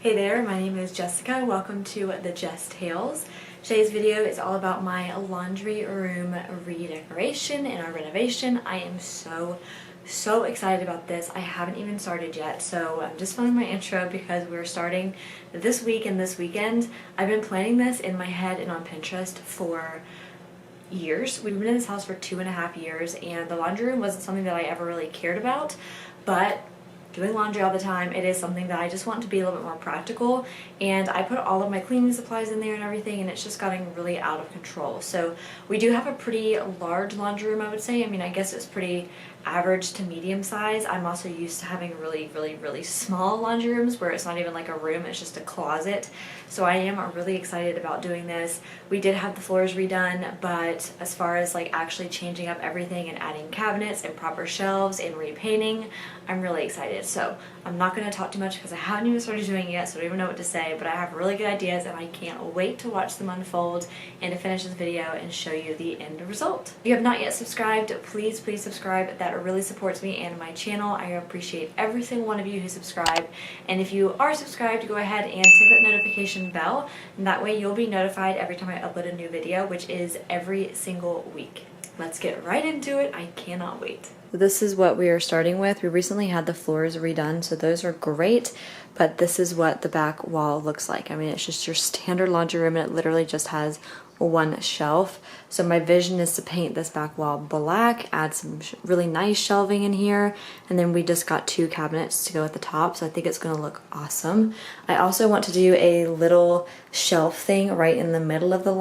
Hey there, my name is Jessica. Welcome to the Jess Tales. Today's video is all about my laundry room redecoration and our renovation. I am so excited about this. I haven't even started yet, so I'm just filming my intro because we're starting this week and this weekend. I've been planning this in my head and on Pinterest for years. We've been in this house for 2.5 years, and the laundry room wasn't something that I ever really cared about, but doing laundry all the time, it is something that I just want to be a little bit more practical, and I put all of my cleaning supplies in there and everything, and it's just gotten really out of control. So we do have a pretty large laundry room, I would say. I mean, I guess it's pretty average to medium size. I'm also used to having really small laundry rooms where it's not even like a room, it's just a closet. So I am really excited about doing this. We did have the floors redone, but as far as like actually changing up everything and adding cabinets and proper shelves and repainting, I'm really excited. So I'm not going to talk too much because I haven't even started doing it yet, so I don't even know what to say, but I have really good ideas and I can't wait to watch them unfold and to finish this video and show you the end result. If you have not yet subscribed, please subscribe. That really supports me and my channel. I appreciate every single one of you who subscribe, and if you are subscribed, go ahead and tick that notification bell, and that way you'll be notified every time I upload a new video, which is every single week. Let's get right into it. I cannot wait. This is what we are starting with. We recently had the floors redone, so those are great, but this is what the back wall looks like. I mean, it's just your standard laundry room, and it literally just has one shelf. So my vision is to paint this back wall black, add some really nice shelving in here, and then we just got 2 cabinets to go at the top, so I think it's gonna look awesome. I also want to do a little shelf thing right in the middle of the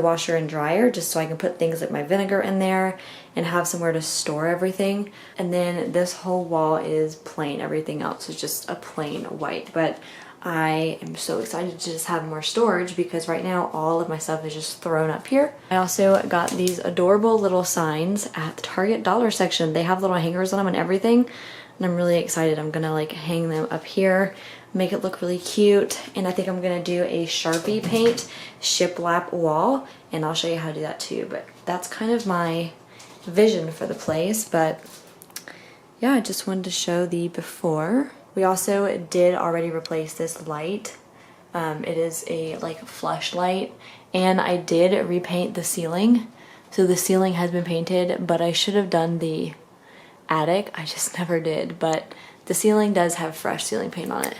washer and dryer, just so I can put things like my vinegar in there and have somewhere to store everything. And then this whole wall is plain. Everything else is just a plain white, but I am so excited to just have more storage because right now all of my stuff is just thrown up here. I also got these adorable little signs at the Target dollar section. They have little hangers on them and everything, and I'm really excited. I'm gonna like hang them up here, make it look really cute, and I think I'm gonna do a Sharpie paint shiplap wall, and I'll show you how to do that too. But that's kind of my vision for the place. But yeah, I just wanted to show the before. We also did already replace this light. It is a like flush light, and I did repaint the ceiling. So the ceiling has been painted, but I should have done the attic. I just never did, but the ceiling does have fresh ceiling paint on it.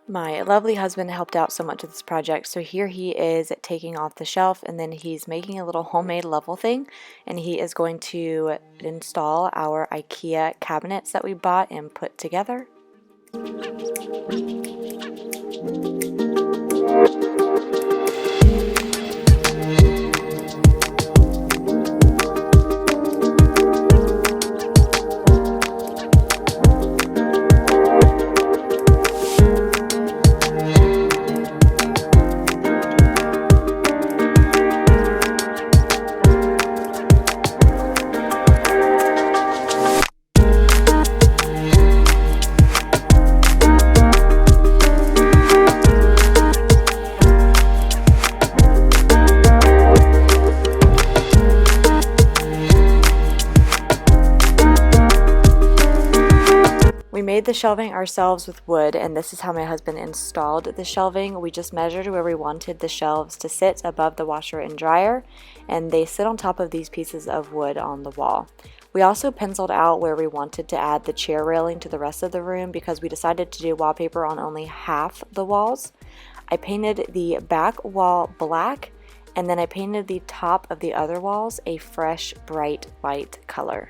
My lovely husband helped out so much with this project, so here he is taking off the shelf, and then he's making a little homemade level thing, and he is going to install our Ikea cabinets that we bought and put together. We made the shelving ourselves with wood, and this is how my husband installed the shelving. We just measured where we wanted the shelves to sit above the washer and dryer, and they sit on top of these pieces of wood on the wall. We also penciled out where we wanted to add the chair railing to the rest of the room because we decided to do wallpaper on only half the walls. I painted the back wall black, and then I painted the top of the other walls a fresh, bright white color.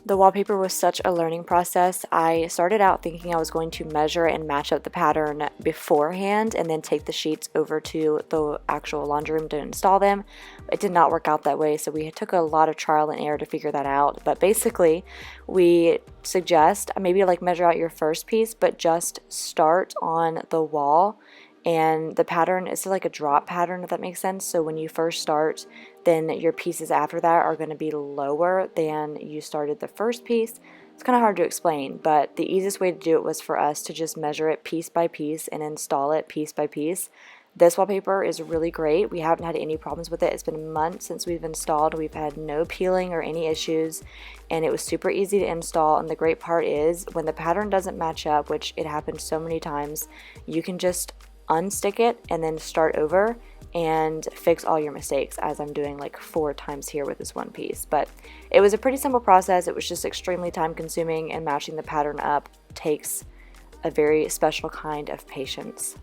The wallpaper was such a learning process. I started out thinking I was going to measure and match up the pattern beforehand and then take the sheets over to the actual laundry room to install them. It did not work out that way, so we took a lot of trial and error to figure that out. But basically, we suggest maybe like measure out your first piece, but just start on the wall. And the pattern is like a drop pattern, if that makes sense. So when you first start, then your pieces after that are going to be lower than you started the first piece. It's kind of hard to explain, but the easiest way to do it was for us to just measure it piece by piece and install it piece by piece. This wallpaper is really great. We haven't had any problems with it. It's been months since we've installed. We've had no peeling or any issues, and it was super easy to install. And the great part is when the pattern doesn't match up, which it happens so many times, you can just unstick it and then start over and fix all your mistakes, as I'm doing like 4 times here with this one piece. But it was a pretty simple process. It was just extremely time consuming, and matching the pattern up takes a very special kind of patience.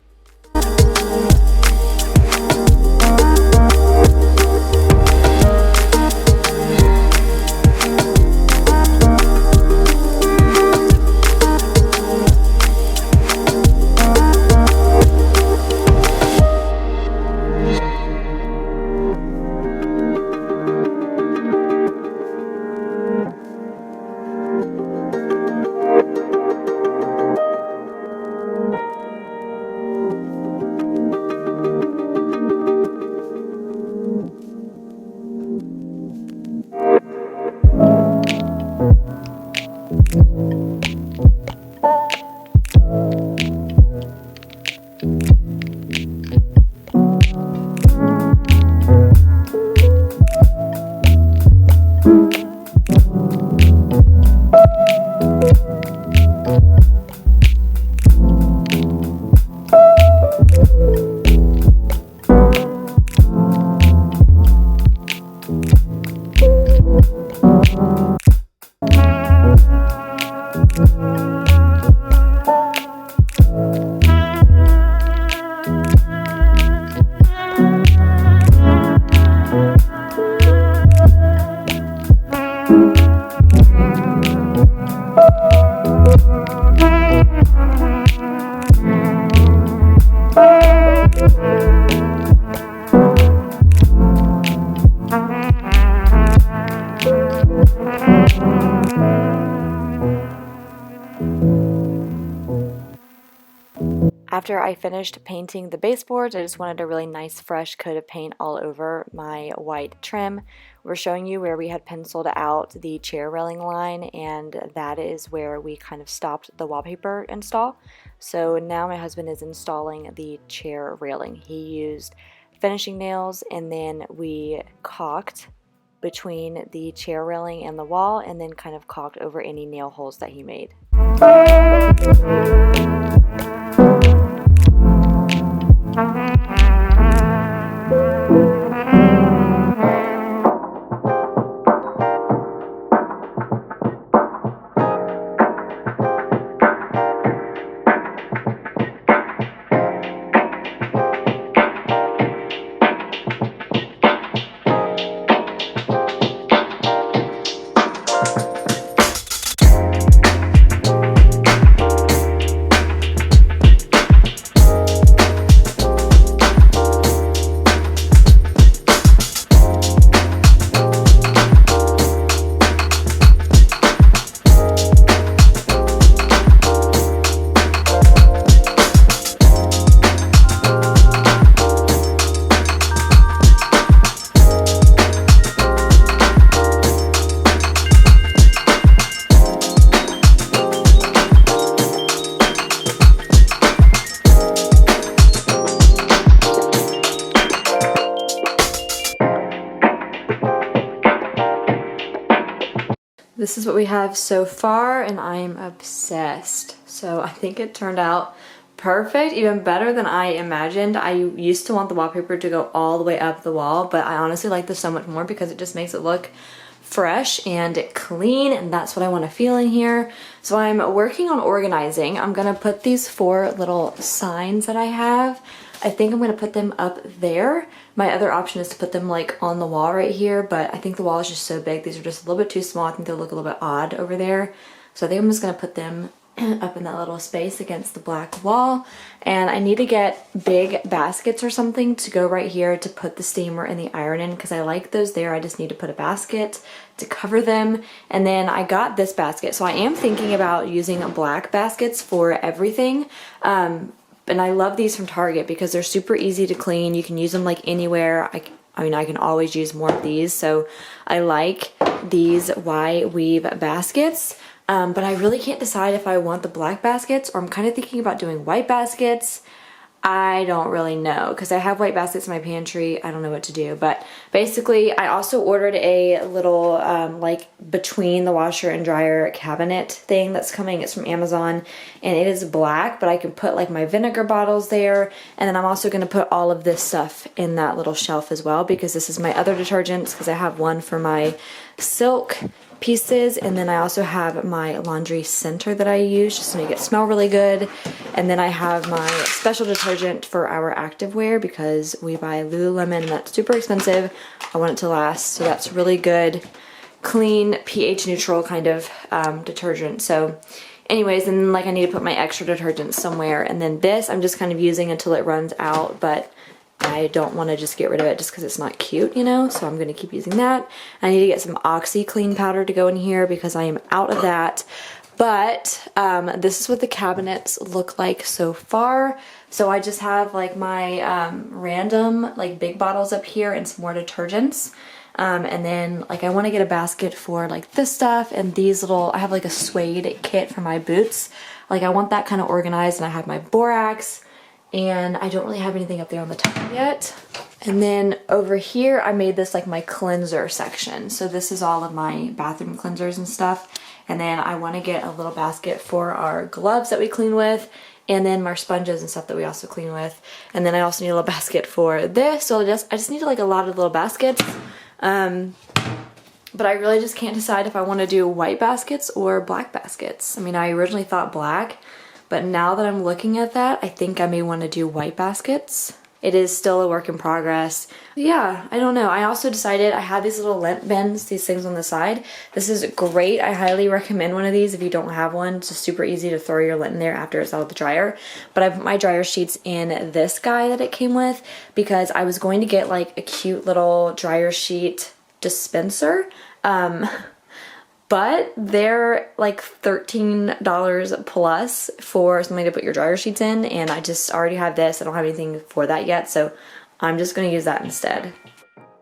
After I finished painting the baseboards, I just wanted a really nice fresh coat of paint all over my white trim. We're showing you where we had penciled out the chair railing line, and that is where we kind of stopped the wallpaper install. So now my husband is installing the chair railing. He used finishing nails, and then we caulked between the chair railing and the wall, and then kind of caulked over any nail holes that he made. This is what we have so far, and I am obsessed. So I think it turned out perfect, even better than I imagined. I used to want the wallpaper to go all the way up the wall, but I honestly like this so much more because it just makes it look fresh and clean, and that's what I want to feel in here. So I'm working on organizing. I'm gonna put these 4 little signs that I have. I think I'm gonna put them up there. My other option is to put them like on the wall right here, but I think the wall is just so big. These are just a little bit too small. I think they'll look a little bit odd over there. So I think I'm just gonna put them up in that little space against the black wall. And I need to get big baskets or something to go right here to put the steamer and the iron in, because I like those there. I just need to put a basket to cover them. And then I got this basket. So I am thinking about using black baskets for everything. And I love these from Target because they're super easy to clean. You can use them like anywhere. I mean, I can always use more of these. So I like these Y weave baskets. But I really can't decide if I want the black baskets, or I'm kind of thinking about doing white baskets. I don't really know because I have white baskets in my pantry. I don't know what to do, but basically I also ordered a little like between the washer and dryer cabinet thing that's coming. It's from Amazon and it is black, but I can put like my vinegar bottles there, and then I'm also going to put all of this stuff in that little shelf as well because this is my other detergents, because I have one for my silk pieces, and then I also have my laundry center that I use just to make it smell really good, and then I have my special detergent for our activewear because we buy Lululemon and that's super expensive. I want it to last, so that's really good, clean, pH neutral kind of detergent. So anyways, and then like I need to put my extra detergent somewhere, and then this I'm just kind of using until it runs out, but I don't want to just get rid of it just because it's not cute, you know, so I'm going to keep using that. I need to get some OxyClean powder to go in here because I am out of that. But this is what the cabinets look like so far. So I just have like my random like big bottles up here and some more detergents. And then like I want to get a basket for like this stuff and these little, I have like a suede kit for my boots. Like I want that kind of organized, and I have my borax. And I don't really have anything up there on the top yet. And then over here, I made this like my cleanser section. So this is all of my bathroom cleansers and stuff. And then I want to get a little basket for our gloves that we clean with, and then our sponges and stuff that we also clean with. And then I also need a little basket for this. So I just need like a lot of little baskets. But I really just can't decide if I want to do white baskets or black baskets. I mean, I originally thought black, but now that I'm looking at that, I think I may want to do white baskets. It is still a work in progress. Yeah, I don't know. I also decided I had these little lint bins, these things on the side. This is great. I highly recommend one of these if you don't have one. It's just super easy to throw your lint in there after it's out of the dryer. But I put my dryer sheets in this guy that it came with because I was going to get like a cute little dryer sheet dispenser. But they're like $13 plus for something to put your dryer sheets in, and I just already have this. I don't have anything for that yet, so I'm just going to use that instead.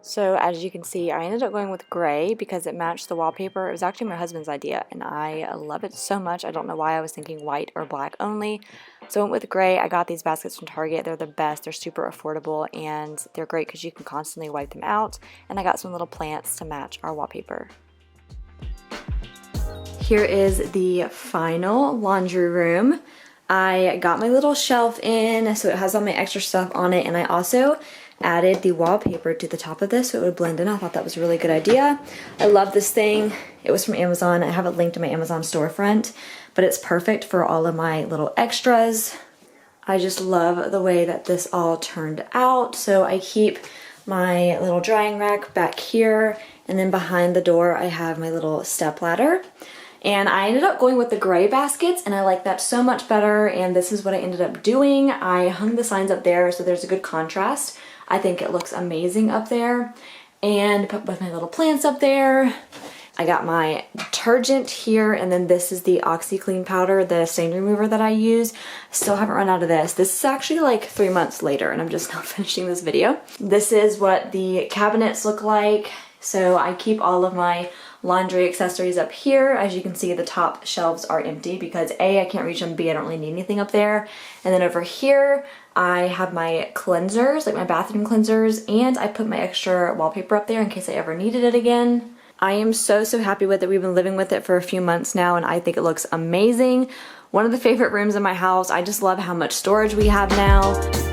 So as you can see, I ended up going with gray because it matched the wallpaper. It was actually my husband's idea, and I love it so much. I don't know why I was thinking white or black only. So I went with gray. I got these baskets from Target. They're the best. They're super affordable, and they're great because you can constantly wipe them out. And I got some little plants to match our wallpaper. Here is the final laundry room. I got my little shelf in, so it has all my extra stuff on it, and I also added the wallpaper to the top of this so it would blend in. I thought that was a really good idea. I love this thing. It was from Amazon. I have it linked to my Amazon storefront, but it's perfect for all of my little extras. I just love the way that this all turned out. So I keep my little drying rack back here, and then behind the door I have my little step ladder. And I ended up going with the gray baskets, and I like that so much better, and this is what I ended up doing. I hung the signs up there so there's a good contrast. I think it looks amazing up there, and put both my little plants up there. I got my detergent here, and then this is the OxyClean powder, the stain remover that I use. Still haven't run out of this. This is actually like 3 months later, and I'm just now finishing this video. This is what the cabinets look like. So I keep all of my laundry accessories up here. As you can see, the top shelves are empty because A, I can't reach them, B, I don't really need anything up there. And then over here, I have my cleansers, like my bathroom cleansers, and I put my extra wallpaper up there in case I ever needed it again. I am so happy with it. We've been living with it for a few months now, and I think it looks amazing. One of the favorite rooms in my house. I just love how much storage we have now.